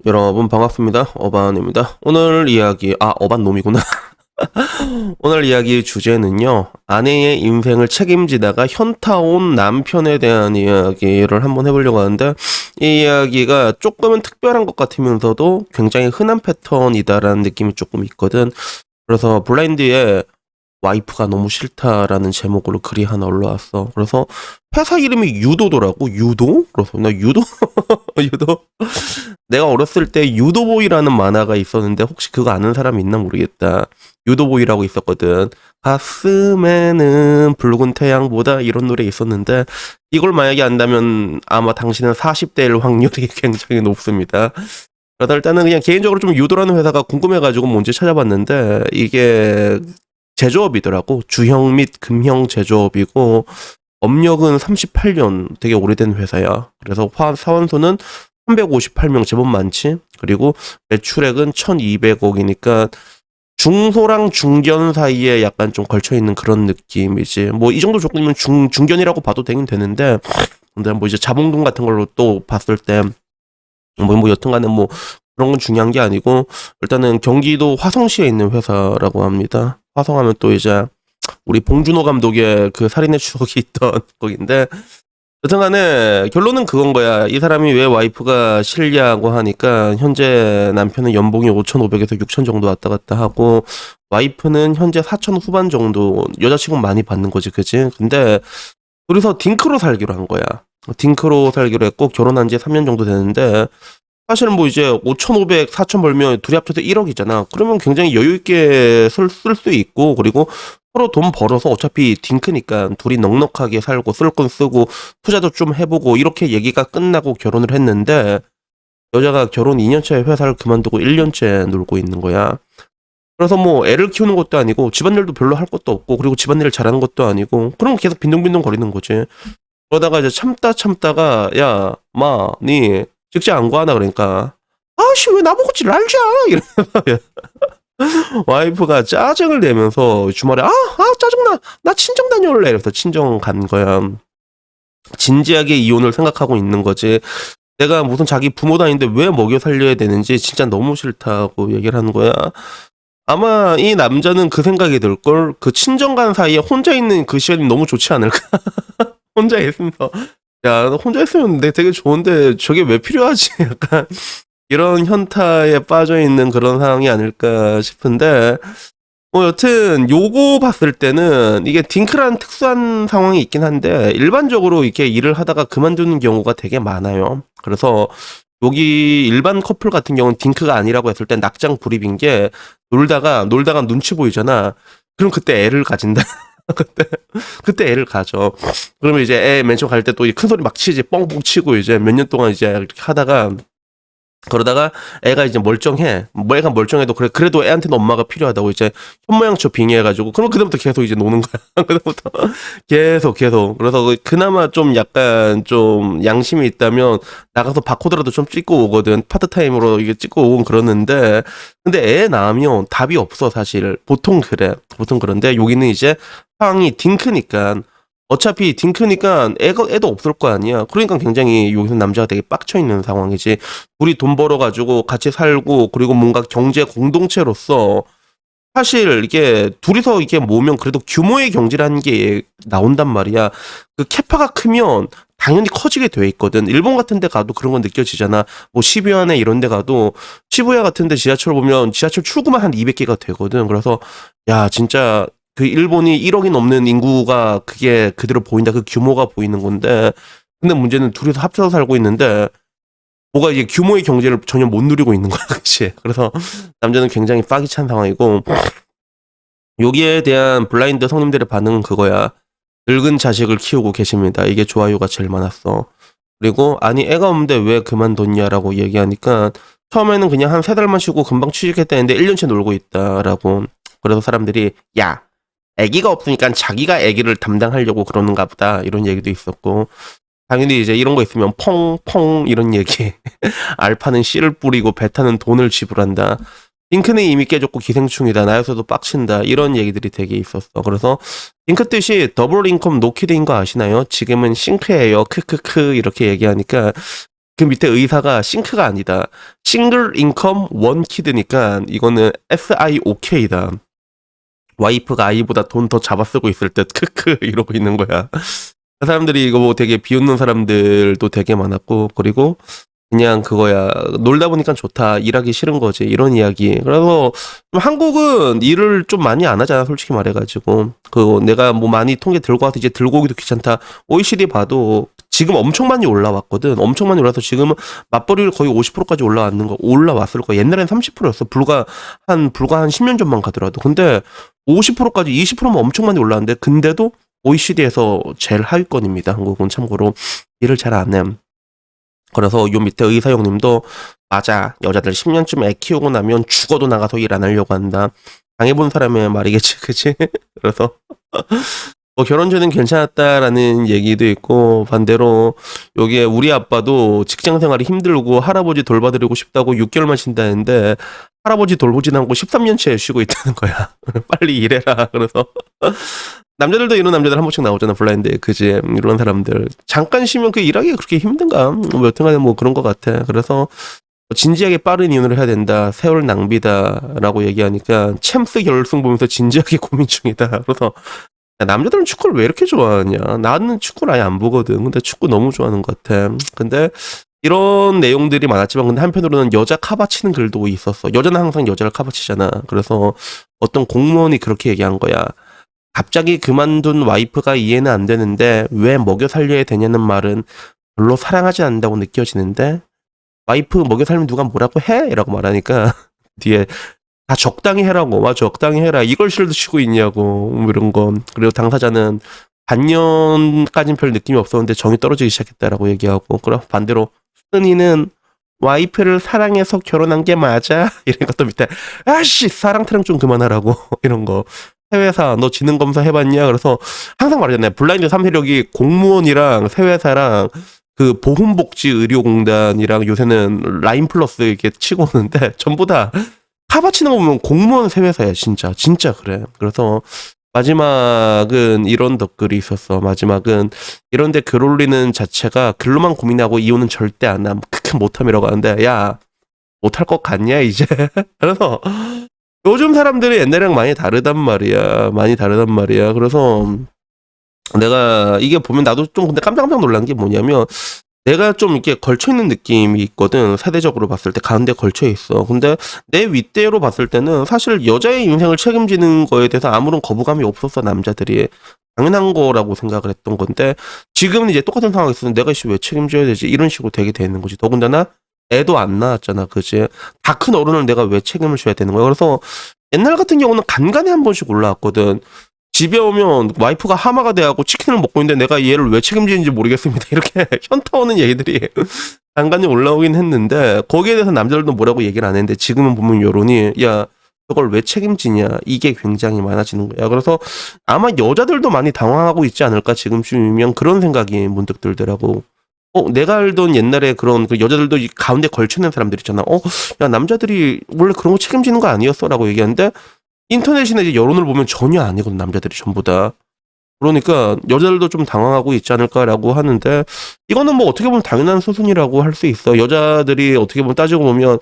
여러분 반갑습니다. 어반입니다. 오늘 이야기, 어반놈이구나. 오늘 이야기 주제는요, 아내의 인생을 책임지다가 현타온 남편에 대한 이야기를 한번 해보려고 하는데, 이 이야기가 조금은 특별한 것 같으면서도 굉장히 흔한 패턴이다라는 느낌이 조금 있거든. 그래서 블라인드에 와이프가 너무 싫다라는 제목으로 글이 하나 올라왔어. 그래서 회사 이름이 유도더라고. 유도? 그래서 나 유도? 유도? 내가 어렸을 때 유도보이라는 만화가 있었는데 혹시 그거 아는 사람 있나 모르겠다. 유도보이라고 있었거든. 가슴에는 붉은 태양보다 이런 노래 있었는데 이걸 만약에 안다면 아마 당신은 40대일 확률이 굉장히 높습니다. 그러다 일단은 그냥 개인적으로 좀 유도라는 회사가 궁금해가지고 뭔지 찾아봤는데 이게 제조업이더라고. 주형 및 금형 제조업이고 업력은 38년, 되게 오래된 회사야. 그래서 사원수는 358명, 제법 많지. 그리고 매출액은 1200억이니까 중소랑 중견 사이에 약간 좀 걸쳐있는 그런 느낌이지. 뭐 이 정도 조건이면 중견이라고 봐도 되긴 되는데, 근데 뭐 이제 자본금 같은 걸로 또 봤을 때 뭐 여튼간에 뭐 그런 건 중요한 게 아니고, 일단은 경기도 화성시에 있는 회사라고 합니다. 화성하면 또 이제 우리 봉준호 감독의 그 살인의 추억이 있던 거긴데, 여튼간에 결론은 그건 거야. 이 사람이 왜 와이프가 싫냐고 하니까 현재 남편은 연봉이 5,500에서 6,000 정도 왔다 갔다 하고 와이프는 현재 4,000 후반 정도, 여자친구는 많이 받는 거지, 그치? 근데 둘이서 딩크로 살기로 한 거야. 딩크로 살기로 했고 결혼한 지 3년 정도 되는데, 사실은 뭐 이제 5,500, 4,000 벌면 둘이 합쳐서 1억이잖아. 그러면 굉장히 여유 있게 쓸 수 있고, 그리고 서로 돈 벌어서 어차피 딩크니까 둘이 넉넉하게 살고 쓸 건 쓰고 투자도 좀 해보고 이렇게 얘기가 끝나고 결혼을 했는데, 여자가 결혼 2년차에 회사를 그만두고 1년째 놀고 있는 거야. 그래서 뭐 애를 키우는 것도 아니고 집안일도 별로 할 것도 없고 그리고 집안일을 잘하는 것도 아니고 그럼 계속 빈둥빈둥 거리는 거지. 그러다가 이제 참다가 야, 니 직장 안 구하나 그러니까 아씨 왜 나보고 지 알자 이러면서 와이프가 짜증을 내면서 주말에 짜증나 나 친정 다녀올래 이래서 친정 간 거야. 진지하게 이혼을 생각하고 있는 거지. 내가 무슨 자기 부모도 아닌데 왜 먹여 살려야 되는지 진짜 너무 싫다고 얘기를 하는 거야. 아마 이 남자는 그 생각이 들걸. 그 친정 간 사이에 혼자 있는 그 시간이 너무 좋지 않을까. 혼자 있으면서 야, 너 혼자 있으면 내 되게 좋은데 저게 왜 필요하지? 약간 이런 현타에 빠져 있는 그런 상황이 아닐까 싶은데, 뭐 여튼 요거 봤을 때는 이게 딩크라는 특수한 상황이 있긴 한데 일반적으로 이렇게 일을 하다가 그만두는 경우가 되게 많아요. 그래서 여기 일반 커플 같은 경우는 딩크가 아니라고 했을 때 낙장 불입인 게, 놀다가 눈치 보이잖아. 그럼 그때 애를 가진다. 그때 애를 가져. 그러면 이제 애 맨 처음 갈 때 또 큰 소리 막 치지. 뻥뻥 치고 이제 몇 년 동안 이제 이렇게 하다가, 그러다가 애가 이제 멀쩡해. 뭐 애가 멀쩡해도 그래도 애한테는 엄마가 필요하다고 이제 현모양처 빙의해가지고, 그럼 그다음부터 계속 이제 노는 거야. 그다음부터 계속. 그래서 그나마 좀 약간 좀 양심이 있다면 나가서 바코드라도 좀 찍고 오거든. 파트타임으로 이게 찍고 오곤 그러는데, 근데 애 낳으면 답이 없어 사실. 보통 그래. 보통 그런데 여기는 이제 상황이 딩크니까, 어차피 딩크니까 애도 없을 거 아니야. 그러니까 굉장히 여기서 남자가 되게 빡쳐 있는 상황이지. 둘이 돈 벌어가지고 같이 살고 그리고 뭔가 경제 공동체로서 사실 이게 둘이서 이게 모으면 그래도 규모의 경제라는 게 나온단 말이야. 그 캐파가 크면 당연히 커지게 돼 있거든. 일본 같은 데 가도 그런 건 느껴지잖아. 뭐 시부야네 이런 데 가도 시부야 같은 데 지하철 보면 지하철 출구만 한 200개가 되거든. 그래서 야, 진짜 그 일본이 1억이 넘는 인구가 그게 그대로 보인다. 그 규모가 보이는 건데, 근데 문제는 둘이서 합쳐서 살고 있는데 뭐가 이게 규모의 경제를 전혀 못 누리고 있는 거야. 그치? 그래서 남자는 굉장히 빡이 찬 상황이고, 여기에 대한 블라인드 성님들의 반응은 그거야. 늙은 자식을 키우고 계십니다. 이게 좋아요가 제일 많았어. 그리고 아니 애가 없는데 왜 그만뒀냐라고 얘기하니까, 처음에는 그냥 한 3달만 쉬고 금방 취직했다는데 1년째 놀고 있다라고. 그래서 사람들이 야, 애기가 없으니까 자기가 애기를 담당하려고 그러는가 보다 이런 얘기도 있었고, 당연히 이제 이런 거 있으면 펑펑 이런 얘기. 알파는 씨를 뿌리고 베타는 돈을 지불한다. 딩크는 이미 깨졌고 기생충이다. 나여서도 빡친다. 이런 얘기들이 되게 있었어. 그래서 딩크 뜻이 더블 인컴 노키드인 거 아시나요? 지금은 싱크예요. 크크크 이렇게 얘기하니까 그 밑에 의사가 싱크가 아니다. 싱글 인컴 원 키드니까 이거는 SIOK다. 와이프가 아이보다 돈 더 잡아 쓰고 있을 때 크크 이러고 있는 거야. 사람들이 이거 뭐 되게 비웃는 사람들도 되게 많았고, 그리고 그냥 그거야. 놀다 보니까 좋다. 일하기 싫은 거지. 이런 이야기. 그래서 좀 한국은 일을 좀 많이 안 하잖아. 솔직히 말해가지고. 그 내가 뭐 많이 통계 들고 와서 이제 들고 오기도 귀찮다. OECD 봐도 지금 엄청 많이 올라왔거든. 엄청 많이 올라서 지금은 맞벌이율 거의 50%까지 올라왔을 거야. 옛날엔 30%였어. 불과 한 10년 전만 가더라도. 근데 50%까지 20%면 엄청 많이 올라왔는데, 근데도 OECD에서 제일 하위권입니다. 한국은 참고로 일을 잘 안 해. 그래서 요 밑에 의사 형님도 맞아. 여자들 10년쯤 애 키우고 나면 죽어도 나가서 일 안 하려고 한다. 당해본 사람의 말이겠지, 그치? 그래서 뭐 결혼 전엔 괜찮았다라는 얘기도 있고, 반대로 여기에 우리 아빠도 직장 생활이 힘들고 할아버지 돌봐드리고 싶다고 6개월만 쉰다는데 할아버지 돌보진 않고 13년째 쉬고 있다는 거야. 빨리 일해라. 그래서 남자들도 이런 남자들 한 번씩 나오잖아, 블라인드에. 그지? 이런 사람들 잠깐 쉬면 그 일하기가 그렇게 힘든가? 뭐 여튼간에 뭐 그런 것 같아. 그래서 진지하게 빠른 이혼을 해야 된다, 세월 낭비다라고 얘기하니까 챔스 결승 보면서 진지하게 고민 중이다. 그래서 야, 남자들은 축구를 왜 이렇게 좋아하냐? 나는 축구를 아예 안 보거든. 근데 축구 너무 좋아하는 것 같아. 근데 이런 내용들이 많았지만, 근데 한편으로는 여자 카바치는 글도 있었어. 여자는 항상 여자를 카바치잖아. 그래서 어떤 공무원이 그렇게 얘기한 거야. 갑자기 그만둔 와이프가 이해는 안 되는데 왜 먹여 살려야 되냐는 말은 별로 사랑하지 않는다고 느껴지는데, 와이프 먹여 살면 누가 뭐라고 해? 라고 말하니까 뒤에 다 적당히 해라고. 와, 적당히 해라. 이걸 실드 치고 있냐고. 뭐 이런 건. 그리고 당사자는 반년까진 별 느낌이 없었는데 정이 떨어지기 시작했다라고 얘기하고, 그럼 반대로 순이는 와이프를 사랑해서 결혼한 게 맞아? 이런 것도 밑에 아씨 사랑 타령 좀 그만하라고. 이런 거. 세회사 너 지능 검사 해봤냐? 그래서 항상 말하잖아요. 블라인드 3세력이 공무원이랑 세회사랑 그 보훈복지의료공단이랑 요새는 라인 플러스 이렇게 치고 오는데 전부 다 카바치는 거 보면 공무원 세회사야. 진짜 그래. 그래서 마지막은 이런 덧글이 있었어. 마지막은 이런데 글 올리는 자체가 글로만 고민하고 이혼은 절대 안 함. 크크 못함이라고 하는데, 야 못할 것 같냐 이제. 그래서 요즘 사람들이 옛날이랑 많이 다르단 말이야. 그래서 내가 이게 보면 나도 좀 근데 깜짝깜짝 놀란 게 뭐냐면, 내가 좀 이렇게 걸쳐있는 느낌이 있거든. 세대적으로 봤을 때 가운데 걸쳐있어. 근데 내 윗대로 봤을 때는 사실 여자의 인생을 책임지는 거에 대해서 아무런 거부감이 없었어. 남자들이 당연한 거라고 생각을 했던 건데, 지금은 이제 똑같은 상황이 있어서 내가 왜 책임져야 되지? 이런 식으로 되게 되는 거지. 더군다나 애도 안 낳았잖아. 그지? 다 큰 어른을 내가 왜 책임을 져야 되는 거야. 그래서 옛날 같은 경우는 간간히 한 번씩 올라왔거든. 집에 오면 와이프가 하마가 돼갖고 치킨을 먹고 있는데 내가 얘를 왜 책임지는지 모르겠습니다. 이렇게 현타 오는 얘기들이 간간히 올라오긴 했는데, 거기에 대해서 남자들도 뭐라고 얘기를 안 했는데, 지금은 보면 여론이 야 그걸 왜 책임지냐, 이게 굉장히 많아지는 거야. 그래서 아마 여자들도 많이 당황하고 있지 않을까 지금쯤이면, 그런 생각이 문득 들더라고. 내가 알던 옛날에 그런 그 여자들도 이 가운데 걸쳐있는 사람들 있잖아. 야 남자들이 원래 그런 거 책임지는 거 아니었어? 라고 얘기하는데, 인터넷이나 이제 여론을 보면 전혀 아니거든. 남자들이 전부 다. 그러니까 여자들도 좀 당황하고 있지 않을까라고 하는데, 이거는 뭐 어떻게 보면 당연한 수순이라고 할 수 있어. 여자들이 어떻게 보면 따지고 보면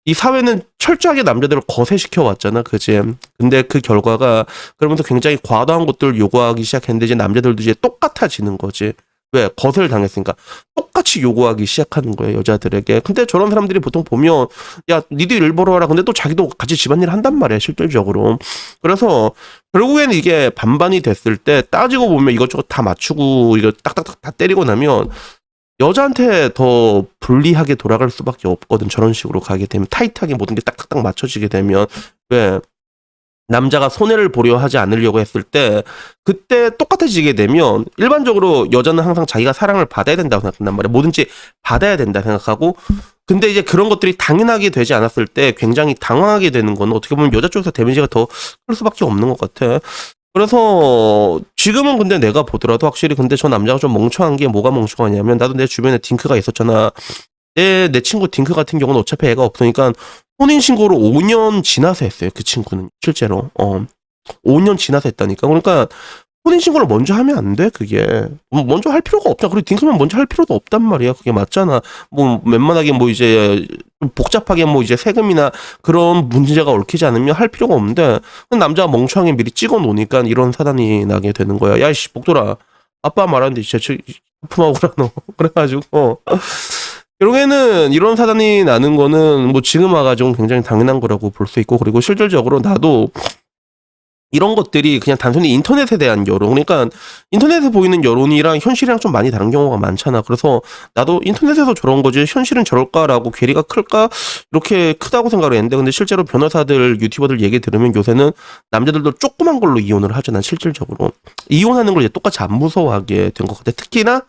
이 사회는 철저하게 남자들을 거세시켜 왔잖아. 그지? 근데 그 결과가 그러면서 굉장히 과도한 것들을 요구하기 시작했는데, 이제 남자들도 이제 똑같아지는 거지. 왜? 거세를 당했으니까 똑같이 요구하기 시작하는 거예요, 여자들에게. 근데 저런 사람들이 보통 보면 야 니도 일 벌어와라. 근데 또 자기도 같이 집안일 한단 말이야, 실질적으로. 그래서 결국에는 이게 반반이 됐을 때 따지고 보면 이것저것 다 맞추고 이거 딱딱딱 다 때리고 나면 여자한테 더 불리하게 돌아갈 수밖에 없거든. 저런 식으로 가게 되면, 타이트하게 모든 게 딱딱딱 맞춰지게 되면. 왜? 남자가 손해를 보려 하지 않으려고 했을 때 그때 똑같아지게 되면, 일반적으로 여자는 항상 자기가 사랑을 받아야 된다고 생각한단 말이야. 뭐든지 받아야 된다 생각하고, 근데 이제 그런 것들이 당연하게 되지 않았을 때 굉장히 당황하게 되는 건 어떻게 보면 여자 쪽에서 데미지가 더 클 수밖에 없는 것 같아. 그래서 지금은 근데 내가 보더라도 확실히 근데 저 남자가 좀 멍청한 게 뭐가 멍청하냐면, 나도 내 주변에 딩크가 있었잖아. 내 친구 딩크 같은 경우는 어차피 애가 없으니까 혼인신고를 5년 지나서 했어요. 그 친구는 실제로 5년 지나서 했다니까. 그러니까 혼인신고를 먼저 하면 안 돼, 그게. 먼저 할 필요가 없잖아. 그리고 딩크만 먼저 할 필요도 없단 말이야. 그게 맞잖아. 뭐, 웬만하게 뭐 이제, 좀 복잡하게 뭐 이제 세금이나 그런 문제가 얽히지 않으면 할 필요가 없는데, 남자가 멍청하게 미리 찍어 놓으니까 이런 사단이 나게 되는 거야. 야, 이씨, 복돌아. 아빠 말하는데 진짜 하품하고라, 너. 그래가지고. 결국에는 이런 사단이 나는 거는 뭐 지금 와가지고 굉장히 당연한 거라고 볼 수 있고, 그리고 실질적으로 나도 이런 것들이 그냥 단순히 인터넷에 대한 여론, 그러니까 인터넷에 보이는 여론이랑 현실이랑 좀 많이 다른 경우가 많잖아. 그래서 나도 인터넷에서 저런 거지 현실은 저럴까라고 괴리가 클까 이렇게 크다고 생각을 했는데, 근데 실제로 변호사들 유튜버들 얘기 들으면 요새는 남자들도 조그만 걸로 이혼을 하잖아. 실질적으로 이혼하는 걸 이제 똑같이 안 무서워하게 된 것 같아. 특히나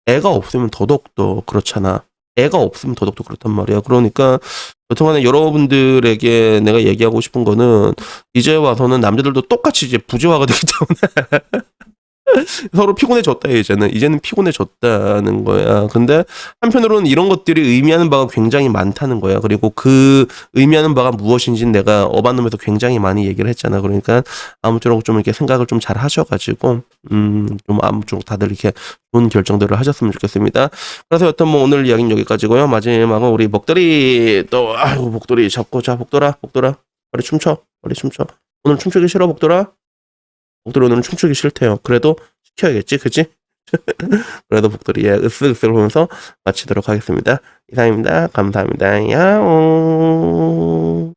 애가 없으면 더더욱더 그렇잖아. 애가 없으면 더더욱더 그렇단 말이야. 그러니까 여튼간에 여러분들에게 내가 얘기하고 싶은 거는, 이제 와서는 남자들도 똑같이 이제 부조화가 되기 때문에 서로 피곤해졌다. 이제는 피곤해졌다는 거야. 근데 한편으로는 이런 것들이 의미하는 바가 굉장히 많다는 거야. 그리고 그 의미하는 바가 무엇인지 내가 어반룸에서 굉장히 많이 얘기를 했잖아. 그러니까 아무쪼록 좀 이렇게 생각을 좀 잘 하셔가지고 좀 아무쪼록 다들 이렇게 좋은 결정들을 하셨으면 좋겠습니다. 그래서 여튼 뭐 오늘 이야기는 여기까지고요. 마지막은 우리 목도리 또, 아이고 목도리 잡고, 자 복돌아 빨리 춤춰. 오늘 춤추기 싫어 복돌아? 복돌이 오늘은 춤추기 싫대요. 그래도 시켜야겠지, 그치? 그래도 복돌이의 으쓱으쓱을 보면서 마치도록 하겠습니다. 이상입니다. 감사합니다. 야옹.